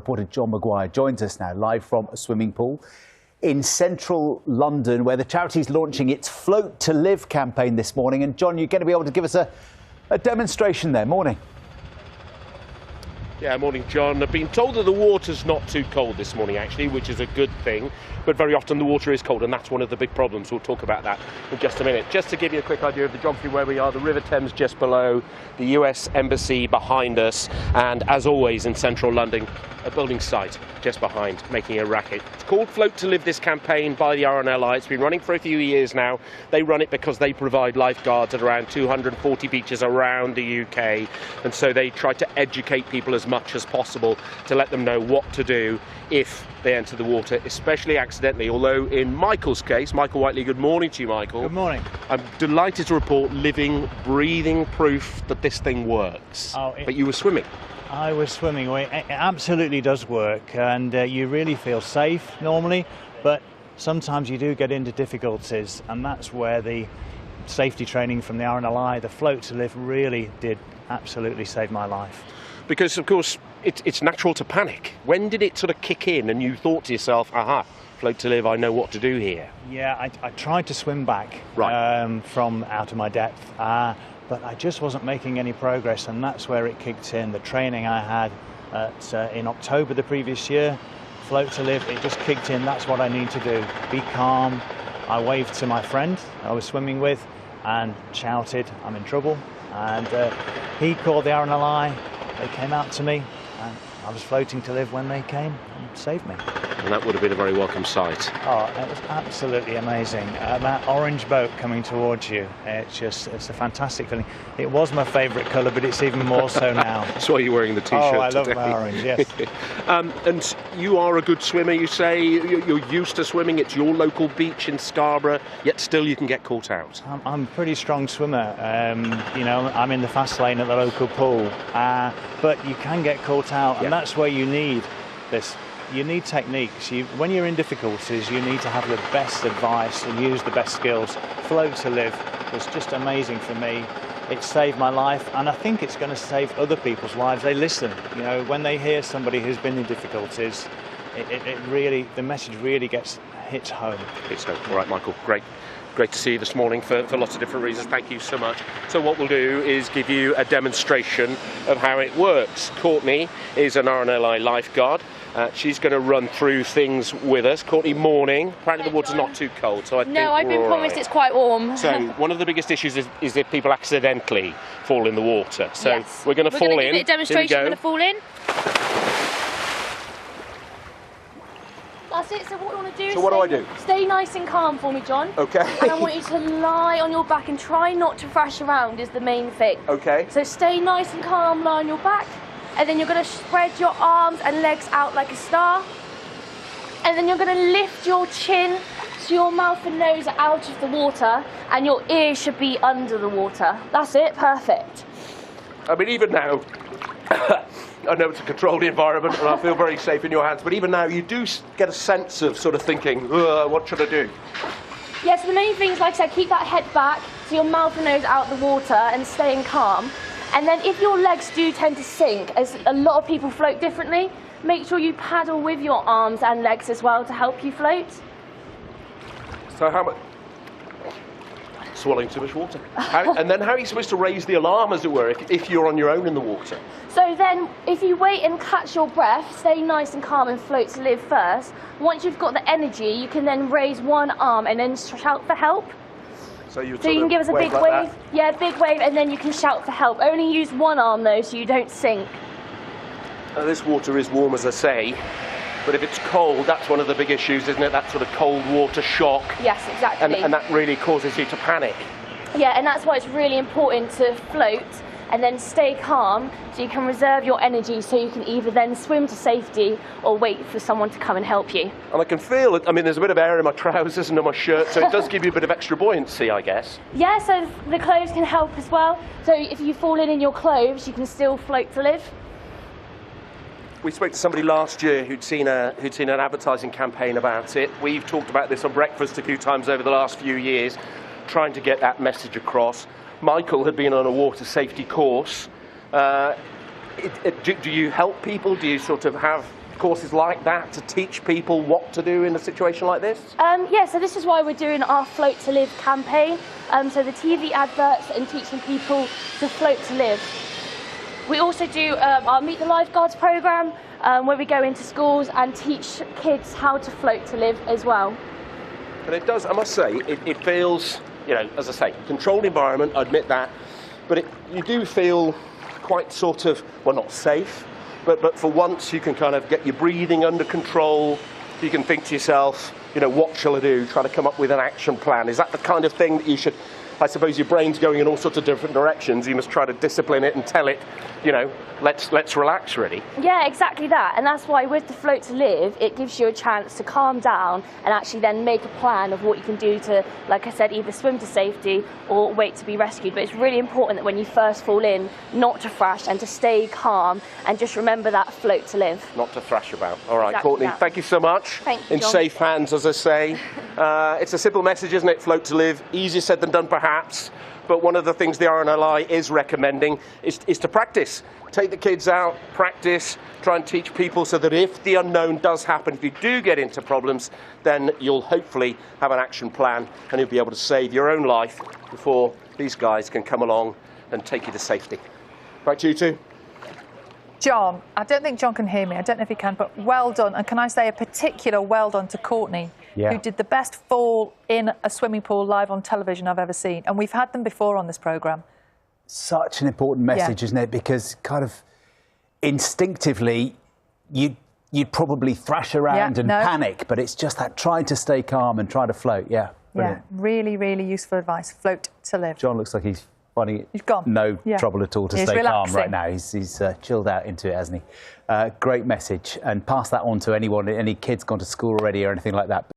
reporter John Maguire joins us now live from a swimming pool in central London, where the charity is launching its Float to Live campaign this morning. And John, you're going to be able to give us a demonstration there. Morning. Yeah, morning, John. I've been told that the water's not too cold this morning, actually, which is a good thing. But very often the water is cold, and that's one of the big problems. We'll talk about that in just a minute. Just to give you a quick idea of the geography where we are, the River Thames just below, the US Embassy behind us, and as always in central London, a building site just behind, making a racket. It's called Float to Live, this campaign by the RNLI. It's been running for a few years now. They run it because they provide lifeguards at around 240 beaches around the UK, and so they try to educate people as much as possible to let them know what to do if they enter the water, especially accidentally. Although in Michael's case, Michael Whiteley, good morning to you, Michael. Good morning. I'm delighted to report living, breathing proof that this thing works. But you were swimming. I was swimming. It absolutely does work, and you really feel safe normally, but sometimes you do get into difficulties, and that's where the safety training from the RNLI, the Float to Live, really did absolutely save my life. Because, of course, it's natural to panic. When did it sort of kick in and you thought to yourself, aha, Float to Live, I know what to do here? Yeah, I tried to swim back from out of my depth, but I just wasn't making any progress, and that's where it kicked in. The training I had in October the previous year, Float to Live, it just kicked in. That's what I need to do. Be calm. I waved to my friend I was swimming with and shouted, I'm in trouble. And he called the RNLI. They came out to me, and I was floating to live when they came and saved me. And that would have been a very welcome sight. Oh, it was absolutely amazing. That orange boat coming towards you, it's a fantastic feeling. It was my favourite colour, but it's even more so now. That's why you're wearing the T-shirt today. Oh, I love today. my orange, yes. And you are a good swimmer, you say. You're used to swimming. It's your local beach in Scarborough, yet still you can get caught out. I'm a pretty strong swimmer. You know, I'm in the fast lane at the local pool, but you can get caught out, and that's where you need this. You need techniques. When you're in difficulties, you need to have the best advice and use the best skills. Float to Live was just amazing for me. It saved my life, and I think it's going to save other people's lives. They listen. You know, when they hear somebody who's been in difficulties, the message really hits home. Hits home. All right, Michael. Great to see you this morning for lots of different reasons. Thank you so much. So what we'll do is give you a demonstration of how it works. Cortney is an RNLI lifeguard. She's going to run through things with us. Courtney, morning. Apparently the water's not too cold, so I think I've been promised it's quite warm. So one of the biggest issues is if people accidentally fall in the water. So we're going to fall in. Give it a demonstration. We're going to fall in. That's it. So what you want to do? So what do I do? Stay nice and calm for me, John. Okay. And I want you to lie on your back and try not to thrash around. Is the main thing. Okay. So stay nice and calm, lie on your back. And then you're going to spread your arms and legs out like a star. And then you're going to lift your chin so your mouth and nose are out of the water and your ears should be under the water. That's it, perfect. I mean, even now, I know it's a controlled environment and I feel very safe in your hands, but even now you do get a sense of sort of thinking, what should I do? Yes, the main thing is, like I said, keep that head back so your mouth and nose out of the water and staying calm. And then if your legs do tend to sink, as a lot of people float differently, make sure you paddle with your arms and legs as well to help you float. So how much? Swallowing too much water. And then how are you supposed to raise the alarm, as it were, if you're on your own in the water? So then, if you wait and catch your breath, stay nice and calm and float to live first. Once you've got the energy, you can then raise one arm and then shout for help. So you can give us a big like wave. That. Yeah, big wave, and then you can shout for help. Only use one arm though, so you don't sink. This water is warm, as I say, but if it's cold, that's one of the big issues, isn't it? That sort of cold water shock. Yes, exactly. And that really causes you to panic. Yeah, and that's why it's really important to float and then stay calm so you can reserve your energy so you can either then swim to safety or wait for someone to come and help you. And I can feel it. I mean, there's a bit of air in my trousers and in my shirt, so it does give you a bit of extra buoyancy, I guess. Yeah, so the clothes can help as well. So if you fall in your clothes, you can still float to live. We spoke to somebody last year who'd seen an advertising campaign about it. We've talked about this on breakfast a few times over the last few years, trying to get that message across. Michael had been on a water safety course. Do you help people? Do you sort of have courses like that to teach people what to do in a situation like this? Yeah, so this is why we're doing our Float to Live campaign. So the TV adverts and teaching people to float to live. We also do our Meet the Lifeguards programme, where we go into schools and teach kids how to float to live as well. And it does, I must say, it feels, you know, as I say, controlled environment, I admit that, but you do feel quite sort of, well, not safe, but for once you can kind of get your breathing under control. You can think to yourself, you know, what shall I do? Try to come up with an action plan. Is that the kind of thing that you should, I suppose your brain's going in all sorts of different directions. You must try to discipline it and tell it, you know, let's relax, really. Yeah, exactly that. And that's why with the Float to Live, it gives you a chance to calm down and actually then make a plan of what you can do to, like I said, either swim to safety or wait to be rescued. But it's really important that when you first fall in, not to thrash and to stay calm and just remember that float to live. Not to thrash about. All right, Exactly Courtney, that. thank you so much. Thank you, In John. safe hands, as I say. It's a simple message, isn't it? Float to live. Easier said than done, perhaps. But one of the things the RNLI is recommending is to practice. Take the kids out, practice, try and teach people so that if the unknown does happen, if you do get into problems, then you'll hopefully have an action plan and you'll be able to save your own life before these guys can come along and take you to safety. Right, you two? John, I don't think John can hear me. I don't know if he can, but well done. And can I say a particular well done to Cortney, who did the best fall in a swimming pool live on television I've ever seen. And we've had them before on this programme. Such an important message, isn't it? Because kind of instinctively, you'd probably thrash around and panic, but it's just that trying to stay calm and try to float. Yeah, brilliant. Yeah, really, really useful advice. Float to live. John looks like he's finding He's gone. no trouble at all to stay relaxing. calm right now. He's chilled out into it, hasn't he? Great message. And pass that on to anyone, any kids gone to school already or anything like that.